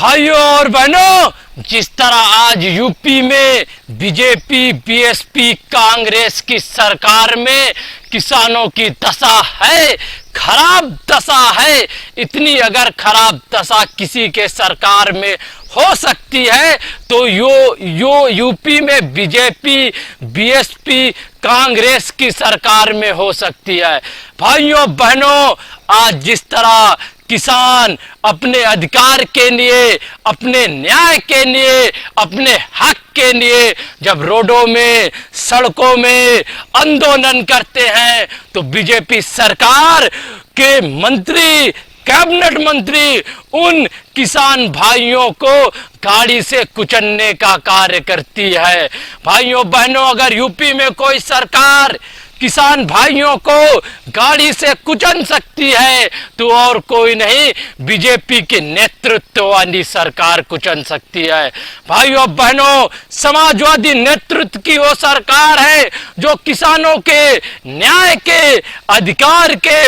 भाइयों और बहनों, जिस तरह आज यूपी में बीजेपी, बीएसपी, कांग्रेस की सरकार में किसानों की दशा है, खराब दशा है। इतनी अगर खराब दशा किसी के सरकार में हो सकती है तो यो यूपी में बीजेपी, बीएसपी, कांग्रेस की सरकार में हो सकती है। भाइयों बहनों, आज जिस तरह किसान अपने अधिकार के लिए, अपने न्याय के लिए, अपने हक के लिए जब रोडों में, सड़कों में आंदोलन करते हैं तो बीजेपी सरकार के मंत्री, कैबिनेट मंत्री उन किसान भाइयों को गाड़ी से कुचलने का कार्य करती है। भाइयों बहनों, अगर यूपी में कोई सरकार किसान भाइयों को गाड़ी से कुचल सकती है तो और कोई नहीं, बीजेपी के नेतृत्व वाली सरकार कुचल सकती है। भाइयों बहनों, समाजवादी नेतृत्व की वो सरकार है जो किसानों के न्याय के, अधिकार के,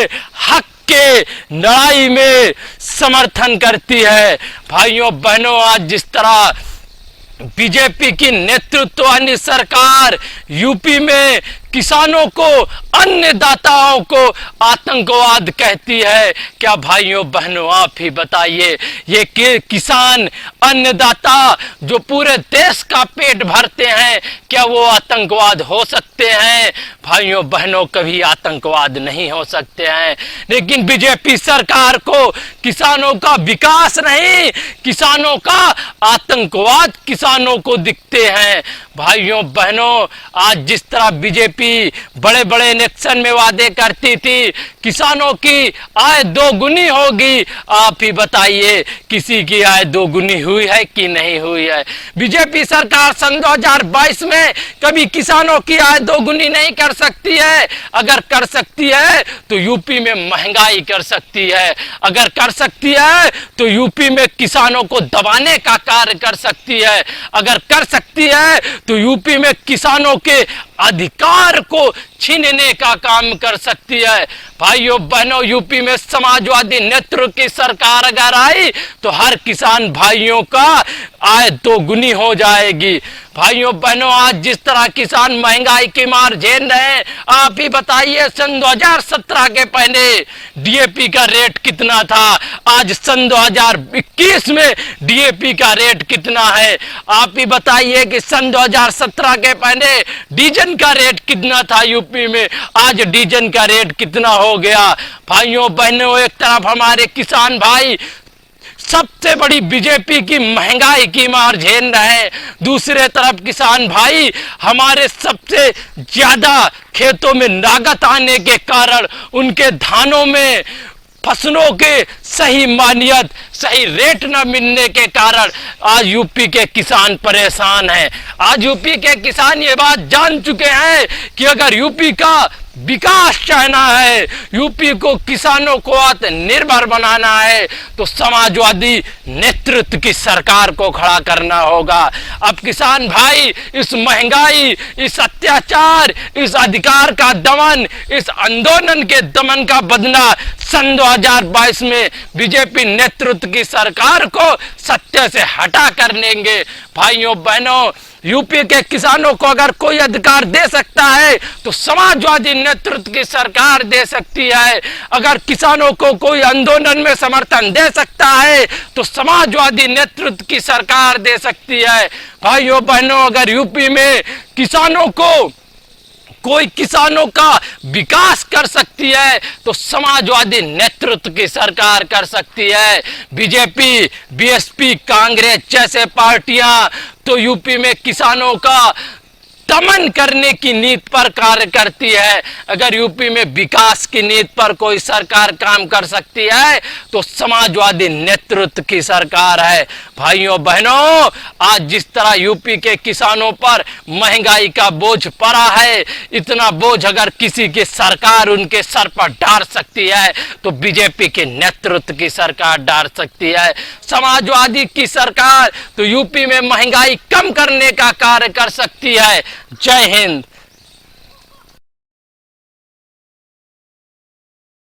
हक के लड़ाई में समर्थन करती है। भाइयों बहनों, आज जिस तरह बीजेपी की नेतृत्व वाली सरकार यूपी में किसानों को, अन्नदाताओं को आतंकवाद कहती है, क्या भाइयों बहनों आप ही बताइए, ये किसान अन्नदाता जो पूरे देश का पेट भरते हैं, क्या वो आतंकवाद हो सकते हैं? भाइयों बहनों, कभी आतंकवाद नहीं हो सकते हैं। लेकिन बीजेपी सरकार को किसानों का विकास नहीं, किसानों का आतंकवाद किसानों को दिखते हैं। भाइयों बहनों, आज जिस तरह बीजेपी बड़े बड़े इलेक्शन में वादे करती थी किसानों की आय दोगुनी होगी, आप ही बताइए किसी की आय दोगुनी हुई है कि नहीं हुई है? बीजेपी सरकार सन 2022 में कभी किसानों की आय दोगुनी नहीं कर सकती है। अगर कर सकती है तो यूपी में महंगाई कर सकती है, अगर कर सकती है तो यूपी में किसानों को दबाने का कार्य कर सकती है, अगर कर सकती है तो यूपी में किसानों के अधिकार को छीनने का काम कर सकती है। भाइयों बहनों, यूपी में समाजवादी नेतृत्व की सरकार अगर आई तो हर किसान भाइयों का आय दोगुनी हो जाएगी। भाइयों बहनों, आज जिस तरह किसान महंगाई की मार झेल रहे हैं, आप ही बताइए सन 2017 के पहले डीएपी का रेट कितना था, आज सन 2021 में डीएपी का रेट कितना है? आप ही बताइए कि सन 2017 के पहले डीजल का रेट कितना था यूपी में, आज डीजल का रेट कितना हो गया? भाइयों बहनों, एक तरफ हमारे किसान भाई सबसे बड़ी बीजेपी की महंगाई की मार झेल रहे हैं, दूसरे तरफ किसान भाई हमारे सबसे ज्यादा खेतों में लागत आने के कारण उनके धानों में फसलों के सही मानियत, सही रेट न मिलने के कारण आज यूपी के किसान परेशान हैं। आज यूपी के किसान ये बात जान चुके हैं कि अगर यूपी का विकास चाहना है, यूपी को किसानों को आत्मनिर्भर बनाना है तो समाजवादी नेतृत्व की सरकार को खड़ा करना होगा। अब किसान भाई इस महंगाई, इस अत्याचार, इस अधिकार का दमन, इस आंदोलन के दमन का बदला सन 2022 में बीजेपी नेतृत्व की सरकार को सत्य से हटा कर लेंगे। भाइयों बहनों, यूपी के किसानों को अगर कोई अधिकार दे सकता है तो समाजवादी नेतृत्व की सरकार दे सकती है। अगर किसानों को कोई आंदोलन में समर्थन दे सकता है तो समाजवादी नेतृत्व की सरकार दे सकती है। भाइयों बहनों, अगर यूपी में किसानों को कोई किसानों का विकास कर सकती है तो समाजवादी नेतृत्व की सरकार कर सकती है। बीजेपी, बीएसपी, कांग्रेस जैसे पार्टियां तो यूपी में किसानों का दमन करने की नीति पर कार्य करती है। अगर यूपी में विकास की नीति पर कोई सरकार काम कर सकती है तो समाजवादी नेतृत्व की सरकार है। भाइयों बहनों, आज जिस तरह यूपी के किसानों पर महंगाई का बोझ पड़ा है, इतना बोझ अगर किसी की सरकार उनके सर पर डाल सकती है तो बीजेपी के नेतृत्व की सरकार डाल सकती है। समाजवादी की सरकार तो यूपी में महंगाई कम करने का कार्य कर सकती है। जय हिंद।